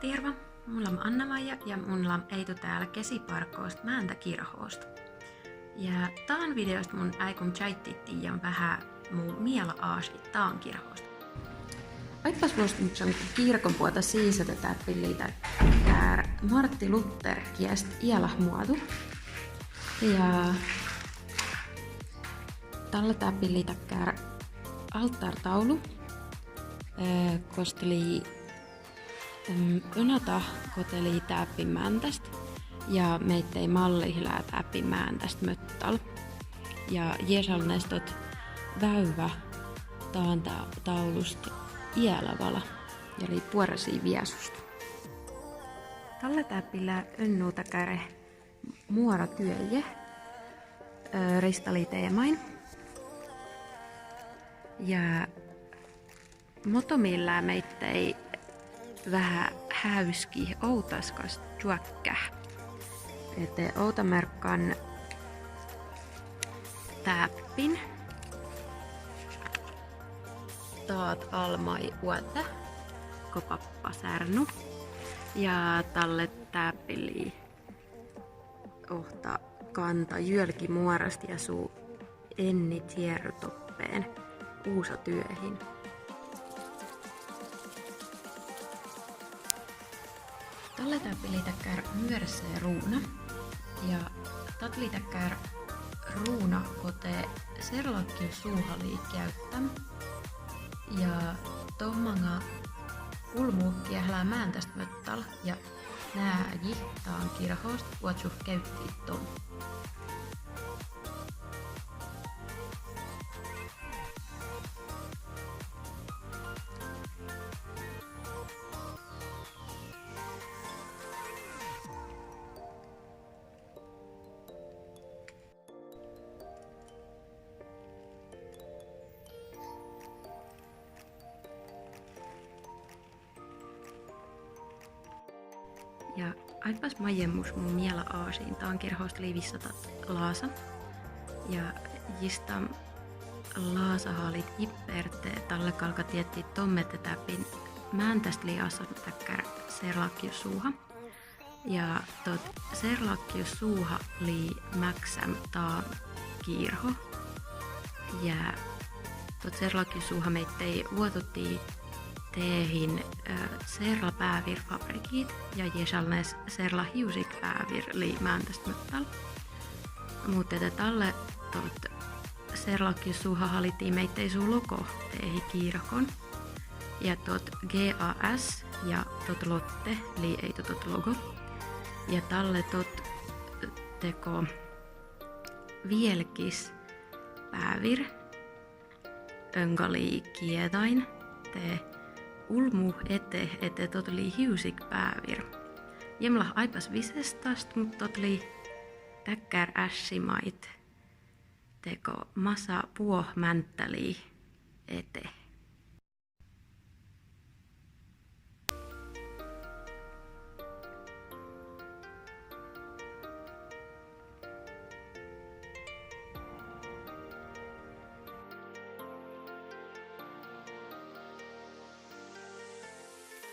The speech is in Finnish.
Terve, mulla on Anna-Maija ja mulla on Eitu täällä Kesiparkoosta Määntä kirhoosta. Ja taan videosta mun äikum chaittitti ja vähän mun miela aasit taan kirhoosta. Aipas vuostumuksen kirkon puolta siisotetaan pillitä kär Martti Luther kiest iälahmuotu. Ja tällä tää pillitä kär altartaulu. Kosteli Önata koteli täppi mäntästä ja meittei mallihilää täppi mäntästä möttal. Ja jeesalnestot väyvä taanta taulusta iälavala ja oli puorasi viesusta. Tällä täppillä önnuuta käre muora työje ristali teemain. Ja motomilla meittei vähän häyski outaskas juokkä. Et outamerkkan täppin. Taat almai uota kopappa särnu. Ja talle täppili ohta kanta jylki muorasti ja suu enni tierrytoppeen uusa työhin. Tällä täppilitäkkär myörässä ja ruuna. Ja tatlitäkkär ruuna kote serlakki suuhali käyttäm. Ja tommanga ulmuukkia hälää määntästä möttal ja nääji taan kirhoost vuotsuh käytti tom. Ja aipas majemmus mun miela aasiin. Taan kirhoosta liivissata laasa. Ja jistam laasahaalit jipperte talle kalka tietti tommette täpin määntäst liasa täkkär serlakkius suuha. Ja tot serlakkius suuha lii mäksäm taan kirho. Ja tot serlakkius suuha meittei vuotutti teehin serla päävir fabrikit ja jesalnes serla hiusik päävir li määntäst möttal. Mutta tälle tot serlakki suuha halittiin meittei suu logo teehi kiirkon. Ja tot GAS ja tot Lotte li ei tot logo. Ja talle tot teko vielkis päävir önkali kietain te ulmu ete tot li hiusik päävir. Jemla aipas visestast, mut tot li täkkär ässimait teko masa puoh mänttäli ete.